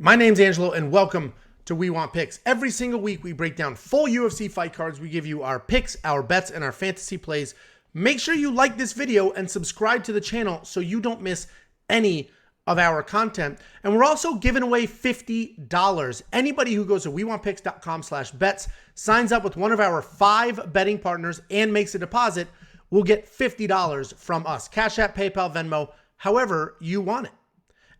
My name's Angelo, and welcome to We Want Picks. Every single week, we break down full UFC fight cards. We give you our picks, our bets, and our fantasy plays. Make sure you like this video and subscribe to the channel so you don't miss any of our content. And we're also giving away $50. Anybody who goes to WeWantPicks.com/bets, signs up with one of our 5 betting partners, and makes a deposit, will get $50 from us. Cash App, PayPal, Venmo, however you want it.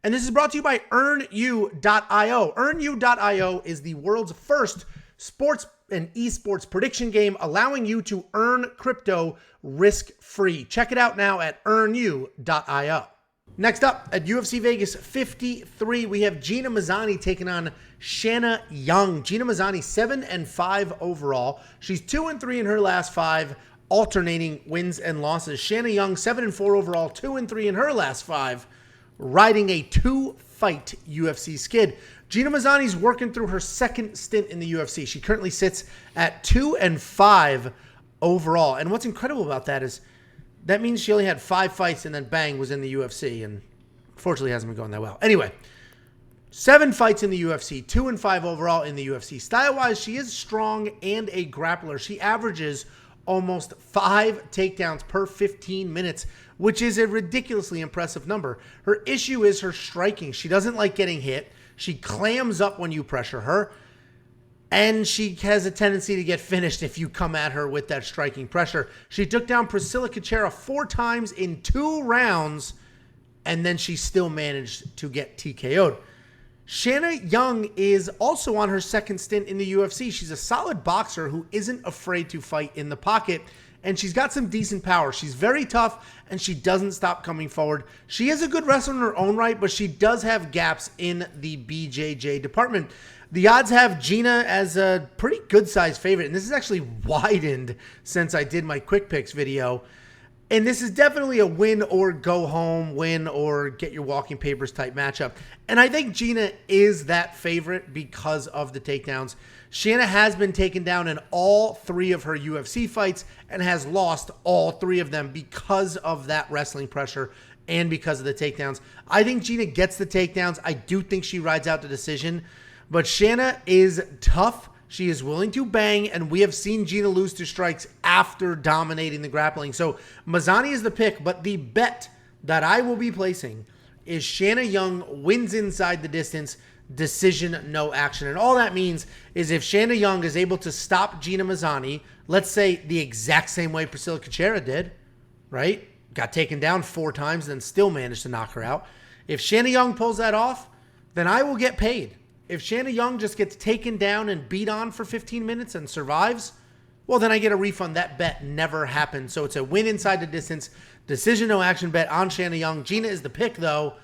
And this is brought to you by EarnU.io. EarnU.io is the world's first sports and esports prediction game, allowing you to earn crypto risk-free. Check it out now at EarnU.io. Next up, at UFC Vegas 53, we have Gina Mazany taking on Shanna Young. Gina Mazany, 7-5 overall. She's 2-3 in her last 5, alternating wins and losses. Shanna Young, 7-4 overall, 2-3 in her last 5. Riding a 2-fight UFC skid. Gina Mazany's working through her second stint in the UFC. She currently sits at 2-5 overall. And what's incredible about that is that means she only had 5 fights and then bang, was in the UFC. And unfortunately hasn't been going that well. Anyway, 7 fights in the UFC, 2-5 overall in the UFC. Style-wise, she is strong and a grappler. She averages almost 5 takedowns per 15 minutes, which is a ridiculously impressive number. Her issue is her striking. She doesn't like getting hit. She clams up when you pressure her, and she has a tendency to get finished if you come at her with that striking pressure. She took down Priscilla Cachoeira 4 times in 2 rounds, and then she still managed to get TKO'd. Shanna Young is also on her second stint in the UFC. She's a solid boxer who isn't afraid to fight in the pocket, and she's got some decent power. She's very tough, and she doesn't stop coming forward. She is a good wrestler in her own right, but she does have gaps in the BJJ department. The odds have Gina as a pretty good-sized favorite, and this is actually widened since I did my quick picks video. And this is definitely a win or go home, win or get your walking papers type matchup. And I think Gina is that favorite because of the takedowns. Shanna has been taken down in all 3 of her UFC fights and has lost all 3 of them because of that wrestling pressure and because of the takedowns. I think Gina gets the takedowns. I do think she rides out the decision. But Shanna is tough. She is willing to bang, and we have seen Gina lose to strikes after dominating the grappling. So Mazany is the pick, but the bet that I will be placing is Shanna Young wins inside the distance, decision, no action. And all that means is if Shanna Young is able to stop Gina Mazany, let's say the exact same way Priscilla Cachoeira did, right? Got taken down 4 times, then still managed to knock her out. If Shanna Young pulls that off, then I will get paid. If Shanna Young just gets taken down and beat on for 15 minutes and survives, well, then I get a refund. That bet never happened. So it's a win inside the distance, decision, no action bet on Shanna Young. Gina is the pick, though.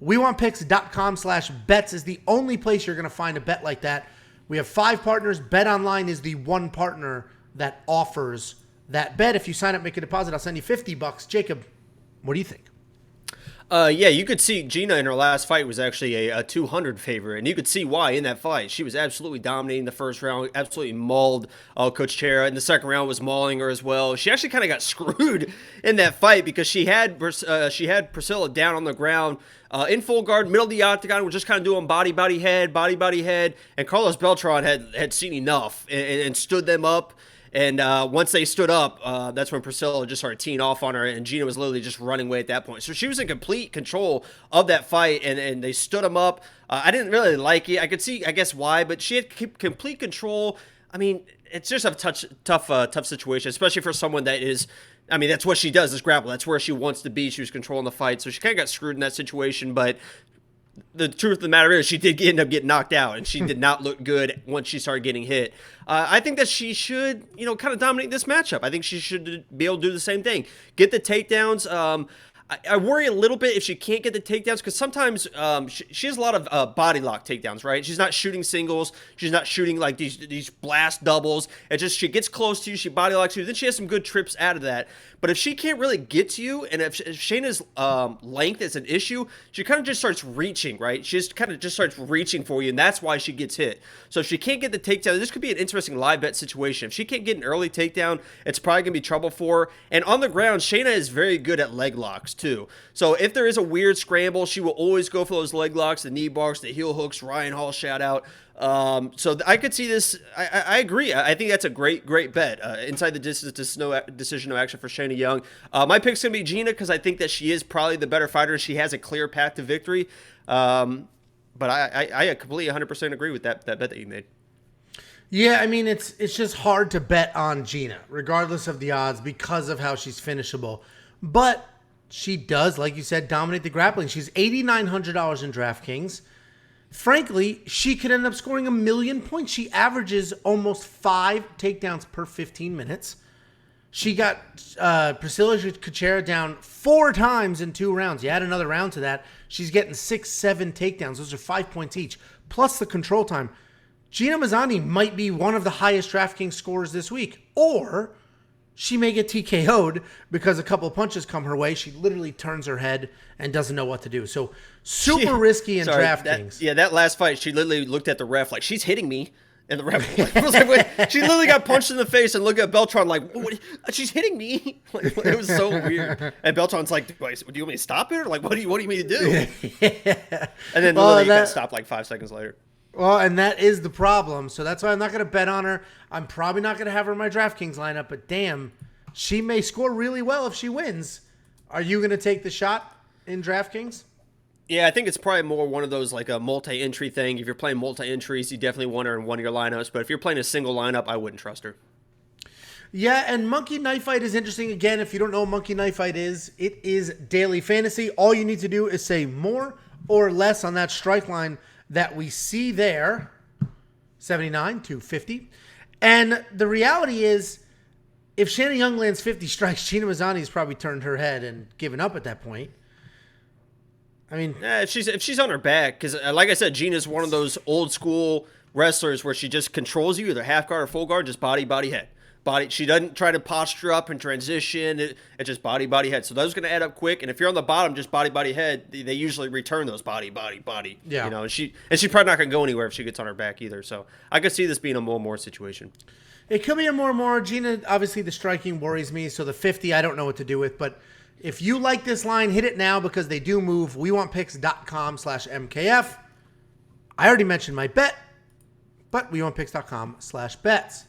WeWantPicks.com/bets is the only place you're going to find a bet like that. We have 5 partners. BetOnline is the one partner that offers that bet. If you sign up, make a deposit, I'll send you $50. Jacob, what do you think? Yeah, you could see Gina in her last fight was actually a 200 favorite, and you could see why in that fight. She was absolutely dominating the first round, absolutely mauled Coach Chera. In the second round was mauling her as well. She actually kind of got screwed in that fight because she had Priscilla down on the ground in full guard, middle of the octagon. We're just kind of doing body, head, and Carlos Beltran had seen enough and stood them up. And once they stood up, that's when Priscilla just started teeing off on her, and Gina was literally just running away at that point. So she was in complete control of that fight, and they stood him up. I didn't really like it. I could see, I guess, why, but she had complete control. I mean, it's just a tough situation, especially for someone that is, I mean, that's what she does, is grapple. That's where she wants to be. She was controlling the fight, so she kind of got screwed in that situation, but the truth of the matter is she did end up getting knocked out, and she did not look good once she started getting hit. I think that she should, kind of dominate this matchup. I think she should be able to do the same thing. Get the takedowns. I worry a little bit if she can't get the takedowns, because sometimes she has a lot of body lock takedowns, right? She's not shooting singles. She's not shooting like these blast doubles. It's just she gets close to you, she body locks you, then she has some good trips out of that. But if she can't really get to you, and if Shayna's length is an issue, she kind of just starts reaching, right? She just kind of just starts reaching for you, and that's why she gets hit. So if she can't get the takedown, this could be an interesting live bet situation. If she can't get an early takedown, it's probably going to be trouble for her. And on the ground, Shayna is very good at leg locks. too. So if there is a weird scramble, she will always go for those leg locks, the knee bars, the heel hooks. Ryan Hall shout out. So I could see this. I agree. I think that's a great bet. Inside the decision, no action for Shanna Young. My pick's going to be Gina because I think that she is probably the better fighter. She has a clear path to victory. But I completely 100% agree with that bet that you made. Yeah, I mean, it's just hard to bet on Gina, regardless of the odds, because of how she's finishable. But she does, like you said, dominate the grappling. She's $8,900 in DraftKings. Frankly, she could end up scoring 1,000,000 points. She averages almost 5 takedowns per 15 minutes. She got Priscilla Kuchera down 4 times in 2 rounds. You add another round to that, she's getting 6, 7 takedowns. Those are 5 points each, plus the control time. Gina Mazany might be one of the highest DraftKings scorers this week, or she may get TKO'd because a couple of punches come her way. She literally turns her head and doesn't know what to do. So super risky in DraftKings. That last fight, she literally looked at the ref like, she's hitting me. And the ref was like, wait. She literally got punched in the face and looked at Beltran like, what? She's hitting me. Like, it was so weird. And Beltran's like, do you want me to stop it? Or like, what do you want me to do? Yeah. And then literally got stopped like 5 seconds later. Well, and that is the problem. So that's why I'm not going to bet on her. I'm probably not going to have her in my DraftKings lineup, but damn, she may score really well if she wins. Are you going to take the shot in DraftKings? Yeah, I think it's probably more one of those like a multi-entry thing. If you're playing multi-entries, you definitely want her in one of your lineups. But if you're playing a single lineup, I wouldn't trust her. Yeah, and Monkey Knife Fight is interesting. Again, if you don't know what Monkey Knife Fight is, it is daily fantasy. All you need to do is say more or less on that strike line that we see there, 79 to 50. And the reality is, if Shanna Young lands 50 strikes, Gina Mazany's probably turned her head and given up at that point. I mean, if she's on her back, because like I said, Gina's one of those old school wrestlers where she just controls you, either half guard or full guard, just body, head. She doesn't try to posture up and transition. It's just body, head. So those are going to add up quick. And if you're on the bottom, just body, head, they usually return those body. Yeah. You know, and she's probably not going to go anywhere if she gets on her back either. So I could see this being a more situation. It could be a more. Gina, obviously the striking worries me. So the 50, I don't know what to do with. But if you like this line, hit it now because they do move. WeWantPicks.com/MKF. I already mentioned my bet, but WeWantPicks.com/bets.